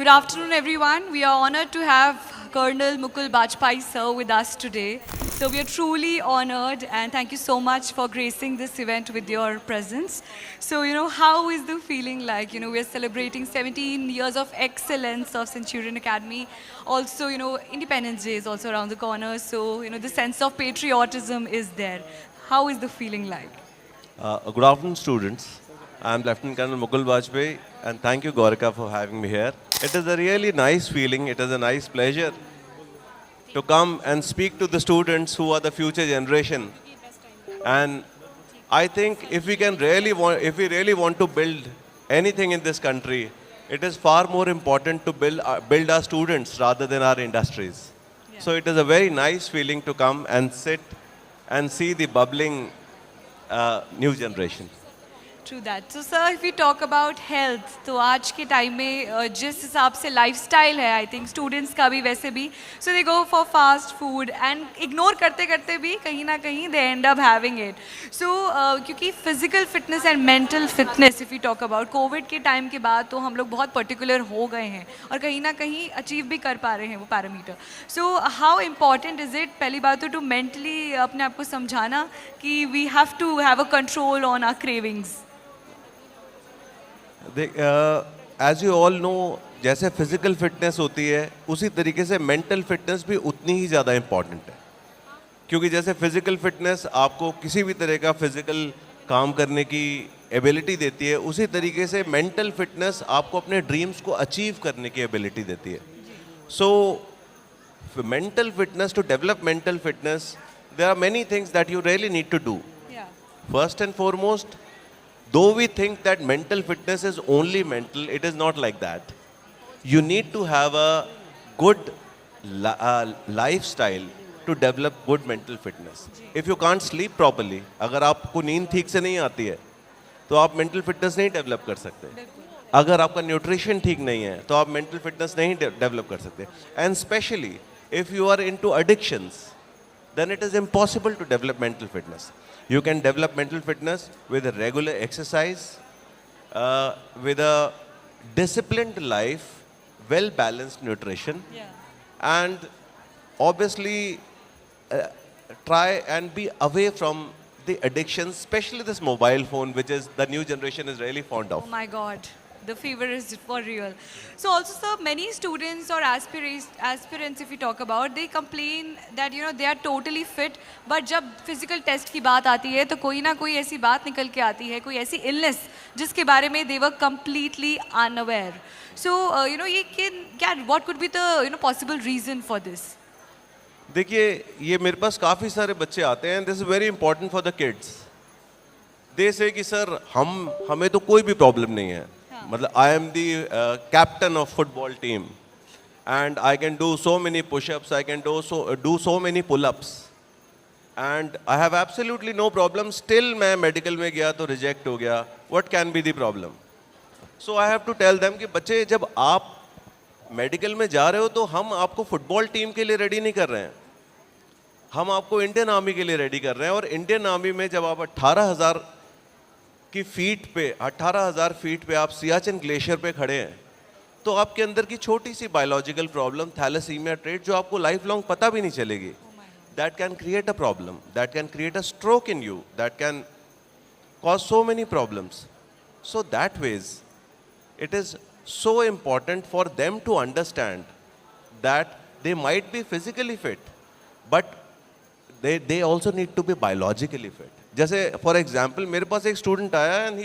Good afternoon, everyone. We are honored to have Colonel Mukul Bajpai sir with us today. So we are truly honored and thank you so much for gracing this event with your presence. So, how is the feeling like? We are celebrating 17 years of excellence of Centurion Academy. Also, Independence Day is also around the corner. So, the sense of patriotism is there. How is the feeling like? Good afternoon, students. I'm Lieutenant Colonel Mukul Bajpai, and thank you, Gorika, for having me here. It is a really nice feeling. It is a nice pleasure to come and speak to the students who are the future generation. And I think if we really want to build anything in this country, it is far more important to build our students rather than our industries. So it is a very nice feeling to come and sit and see the bubbling new generation. True that. So sir, if we talk about health, तो आज के time में जिस हिसाब से lifestyle है, I think students का भी वैसे भी, so they go for fast food and ignore करते करते भी कहीं ना कहीं they end up having it. So क्योंकि physical fitness and mental fitness if we talk about COVID के टाइम के बाद तो हम लोग बहुत particular हो गए हैं और कहीं ना कहीं achieve भी कर पा रहे हैं वो parameter. So how important is it पहली बात तो to mentally अपने आप को समझाना कि we have to have a control on our cravings. As you all know, जैसे फिजिकल फिटनेस होती है उसी तरीके से मेंटल फिटनेस भी उतनी ही ज़्यादा इम्पॉर्टेंट है. क्योंकि जैसे फिजिकल फिटनेस आपको किसी भी तरह का फिजिकल काम करने की एबिलिटी देती है, उसी तरीके से मेंटल फिटनेस आपको अपने ड्रीम्स को अचीव करने की एबिलिटी देती है. So mental fitness, to develop mental fitness, there are many things that you really need to do. First and foremost, though we think that mental fitness is only mental, it is not like that. You need to have a good lifestyle to develop good mental fitness. If you can't sleep properly, अगर आपको नींद ठीक से नहीं आती है तो आप mental fitness नहीं develop कर सकते. अगर आपका न्यूट्रिशन ठीक नहीं है तो आप mental fitness नहीं develop कर सकते. And especially if you are into addictions, then it is impossible to develop mental fitness. You can develop mental fitness with a regular exercise, with a disciplined life, well-balanced nutrition, and obviously try and be away from the addictions, especially this mobile phone, which is the new generation is really fond of. Oh my God, the fever is for real. So also, sir, many students or aspirants, if we talk about, they complain that they are totally fit, but जब physical test की बात आती है तो कोई ना कोई ऐसी बात निकल के आती है, कोई ऐसी illness जिसके बारे में they were completely unaware. So what could be the possible reason for this? देखिए, ये मेरे पास काफ़ी सारे बच्चे आते हैं. This is very important for the kids. They say कि सर हमें तो कोई भी प्रॉब्लम नहीं है. मतलब I am the captain of football team and I can do so many pushups, I can do so many pullups and I have absolutely no problem. Still मैं medical में गया तो रिजेक्ट हो गया. What can be the problem? So I have to tell them कि बच्चे, जब आप मेडिकल में जा रहे हो तो हम आपको फुटबॉल टीम के लिए रेडी नहीं कर रहे हैं, हम आपको इंडियन आर्मी के लिए रेडी कर रहे हैं. और इंडियन आर्मी में जब आप 18,000 फीट पे आप सियाचिन ग्लेशियर पे खड़े हैं तो आपके अंदर की छोटी सी बायोलॉजिकल प्रॉब्लम, थैलेसीमिया ट्रेट, जो आपको लाइफ लॉन्ग पता भी नहीं चलेगी, that can create a problem, that can create a stroke in you, that can cause so many problems. So that ways it is so important for them to understand that they might be physically fit, but they also need to be biologically fit. जैसे for example मेरे पास एक student आया and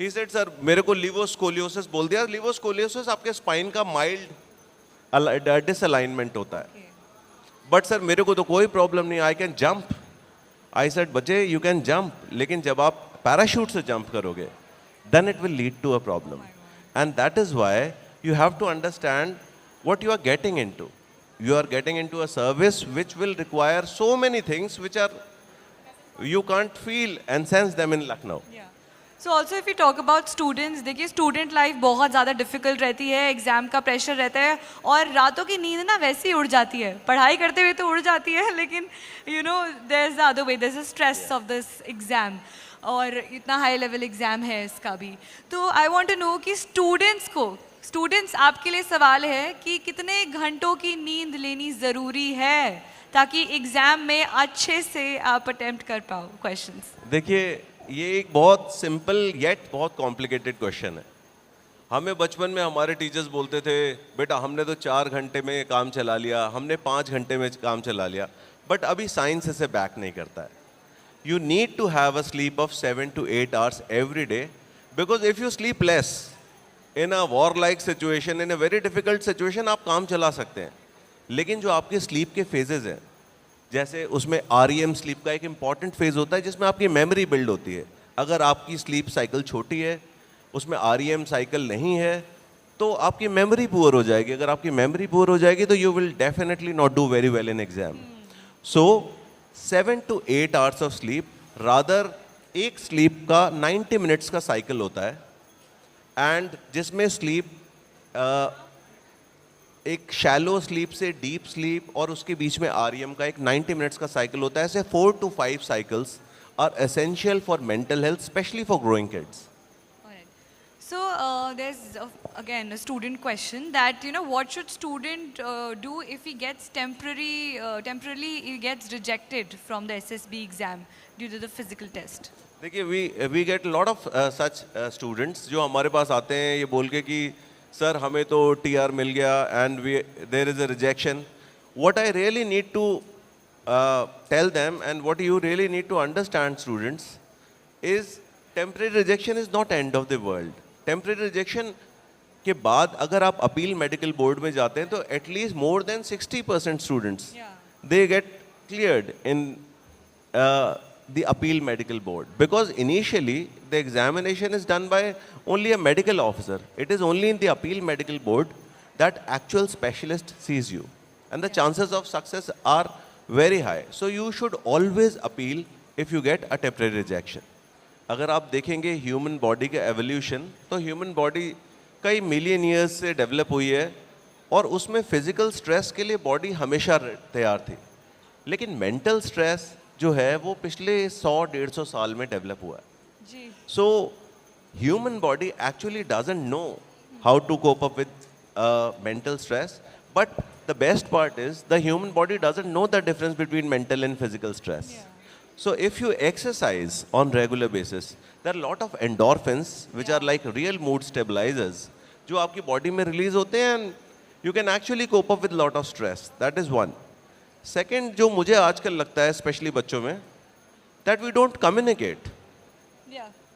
he said sir मेरे को लिवोस्कोलियोसिस बोल दिया. लिवोस्कोलियोसिस आपके spine का माइल्ड डिसअलाइनमेंट होता है. बट सर मेरे को तो कोई प्रॉब्लम नहीं, I can jump. I said बच्चे यू कैन जंप, लेकिन जब आप पैराशूट से जंप करोगे then it will lead to a problem. And that is why you have to understand what you are getting into. You are getting into a service which will require so many things which are, you can't feel and sense them in Lucknow. So also if we talk about students, देखिए student life बहुत ज़्यादा difficult रहती है, exam का pressure रहता है और रातों की नींद ना वैसे ही उड़ जाती है. पढ़ाई करते हुए तो उड़ जाती है, लेकिन there's the other way, there's a stress of this exam. और इतना हाई लेवल एग्ज़ाम है इसका भी. तो आई वांट टू नो कि स्टूडेंट्स को स्टूडेंट्स, आपके लिए सवाल है कि कितने घंटों की नींद लेनी ज़रूरी है ताकि एग्ज़ाम में अच्छे से आप अटेम्प्ट कर पाओ क्वेश्चंस? देखिए, ये एक बहुत सिंपल येट बहुत कॉम्प्लिकेटेड क्वेश्चन है। हमें बचपन में हमारे टीचर्स बोलते थे, बेटा हमने तो 4 घंटे में काम चला लिया, हमने 5 घंटे में काम चला लिया, बट अभी साइंस इसे बैक नहीं करता है। You need to have a sleep of 7 to 8 hours every day, because if you sleep less in a war-like situation, in a very difficult situation, आप काम चला सकते हैं। लेकिन जो आपके स्लीप के फेजेस हैं, जैसे उसमें REM स्लीप का एक इंपॉर्टेंट फेज होता है जिसमें आपकी मेमोरी बिल्ड होती है। अगर आपकी स्लीप साइकिल छोटी है, उसमें REM साइकिल नहीं है, तो आपकी मेमोरी पुअर हो जाएगी। अगर आपकी मेमोरी पुअर हो जाएगी तो you will definitely not do very well in exam. So 7 to 8 hours of sleep, rather एक स्लीप का 90 मिनट्स का साइकिल होता है, एंड जिसमें स्लीप एक शैलो स्लीप से डीप स्लीप और उसके बीच में REM का एक 90 मिनट्स का साइकिल होता है। ऐसे 4 to 5 cycles are essential for mental health, specially for growing kids. So there's again a student question that what should student do if he gets temporarily he gets rejected from the SSB exam due to the physical test? देखिए, we get a lot of such students जो हमारे पास आते हैं ये बोल के कि sir हमें तो TR मिल गया and there is a rejection. What I really need to tell them, and what you really need to understand, students, is temporary rejection is not end of the world. Temporary rejection के बाद अगर आप appeal medical board में जाते हैं तो at least more than 60% students they get cleared in the appeal medical board, because initially the examination is done by only a medical officer. It is only in the appeal medical board that actual specialist sees you, and the chances of success are very high. So you should always appeal if you get a temporary rejection. अगर आप देखेंगे human body का evolution, तो human body कई million years से develop हुई है और उसमें फिजिकल स्ट्रेस के लिए बॉडी हमेशा तैयार थी. लेकिन मेंटल स्ट्रेस जो है वो पिछले 100-150 साल में डेवलप हुआ है. So human body actually doesn't know how to cope up with mental stress, but the best part is the human body doesn't know the difference between mental and physical stress. So if you exercise on regular basis, there are a lot of endorphins which are like real mood stabilizers जो आपकी body में release होते हैं, and you can actually cope up with lot of stress. That is one. Second, जो मुझे आजकल लगता है स्पेशली बच्चों में, that we don't communicate.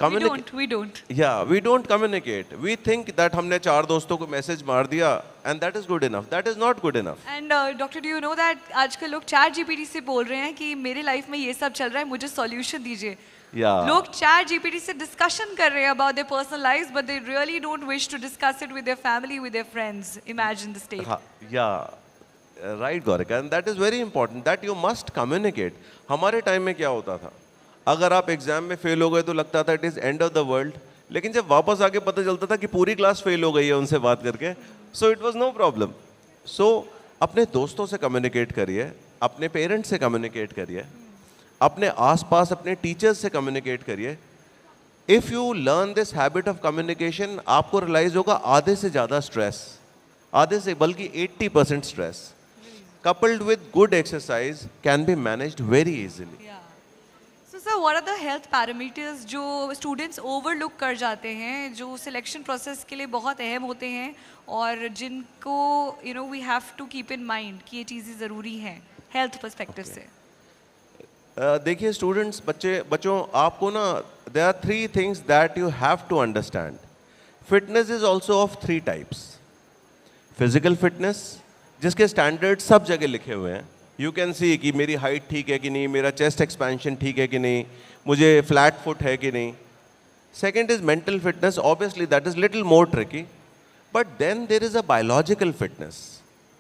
We don't. Yeah, we don't communicate. We think that हमने 4 दोस्तों को मैसेज मार दिया and that is good enough. That is not good enough. And doctor, do you know that आजकल लोग chat GPT से बोल रहे हैं कि मेरे लाइफ में ये सब चल रहा है, मुझे सॉल्यूशन दीजिए. लोग चैट जीपीटी से डिस्कशन कर रहे हैं about their personal lives, but they really don't wish to discuss it with their family, with their friends. Imagine the state. Right, Gaurika, and that is very important that you must communicate. हमारे time में क्या होता था, अगर आप exam में fail हो गए तो लगता था it is end of the world, लेकिन जब वापस आके पता चलता था कि पूरी क्लास फेल हो गई है उनसे बात करके, so it was no problem. So अपने दोस्तों से कम्युनिकेट करिए, अपने पेरेंट्स से कम्युनिकेट करिए, अपने आसपास अपने टीचर्स से कम्युनिकेट करिए. If you learn this habit of communication, आपको रियलाइज होगा आधे से ज़्यादा स्ट्रेस, आधे से बल्कि 80% stress coupled with good exercise can be managed very easily. So sir, what are the health parameters जो students overlook कर जाते हैं, जो selection process के लिए बहुत अहम होते हैं और जिनको we have to keep in mind कि ये चीज़ें ज़रूरी हैं health perspective से? देखिए स्टूडेंट्स, बच्चों आपको ना, there are 3 things that you have to understand. Fitness is also of 3 types. Physical fitness, जिसके स्टैंडर्ड सब जगह लिखे हुए हैं. यू कैन सी कि मेरी हाइट ठीक है कि नहीं, मेरा चेस्ट एक्सपेंशन ठीक है कि नहीं, मुझे फ्लैट फुट है कि नहीं. Second is mental fitness. Obviously that is little more tricky, but then there is a biological fitness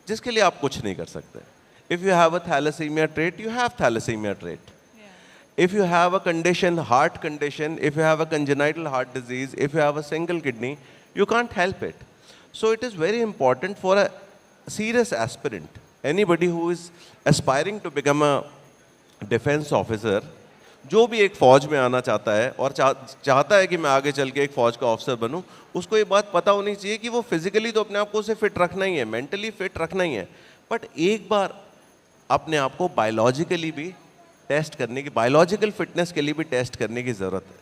जिसके लिए आप कुछ नहीं कर सकते. If you have a thalassaemia trait, you have thalassaemia trait. If you have a condition, heart condition, if you have a congenital heart disease, if you have a single kidney, you can't help it. So it is very important for a serious aspirant, anybody who is aspiring to become a defense officer, जो भी एक फौज में आना चाहता है और चाहता है कि मैं आगे चल के एक फौज का ऑफिसर बनूं, उसको ये बात पता होनी चाहिए कि वो फिजिकली तो अपने आप को उसे फिट रखना ही है, मेंटली फिट रखना ही है, बट एक बार अपने आप को बायोलॉजिकली भी टेस्ट करने की, बायोलॉजिकल फिटनेस के लिए भी टेस्ट करने की ज़रूरत है।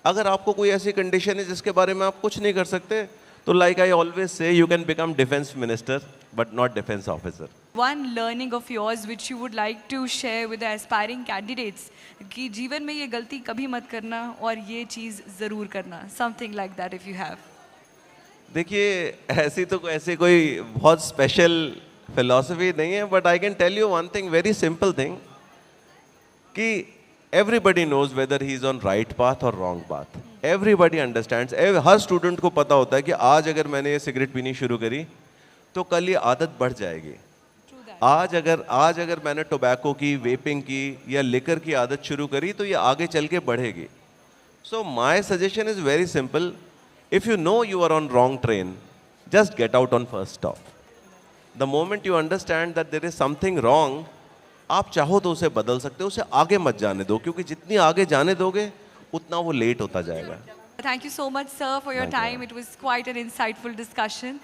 अगर आपको कोई ऐसी कंडीशन है जिसके बारे में आप कुछ नहीं कर सकते, तो like I always say, you can become defence minister but not defence officer. One learning of yours which you would like to share with the aspiring candidates कि जीवन में ये गलती कभी मत करना और ये चीज़ ज़रूर करना, something like that if you have. देखिए, ऐसी कोई बहुत स्पेशल फिलॉसफी नहीं है, but I can tell you one thing, very simple thing, कि everybody knows whether he is on right path और रॉन्ग पाथ। एवरीबडी अंडरस्टैंड्स, हर स्टूडेंट को पता होता है कि आज अगर मैंने ये सिगरेट पीनी शुरू करी तो कल ये आदत बढ़ जाएगी। आज अगर मैंने टोबैको की, वेपिंग की या लिकर की आदत शुरू करी तो ये आगे चल के बढ़ेगी। So my suggestion is very simple, if you know you are on wrong train, just get out on first stop. The moment you understand that there is something wrong, आप चाहो तो उसे बदल सकते हो, उसे आगे मत जाने दो, क्योंकि जितनी आगे जाने दोगे उतना वो लेट होता जाएगा। Thank you so much, sir, for your Thank you. time. It was quite an insightful discussion.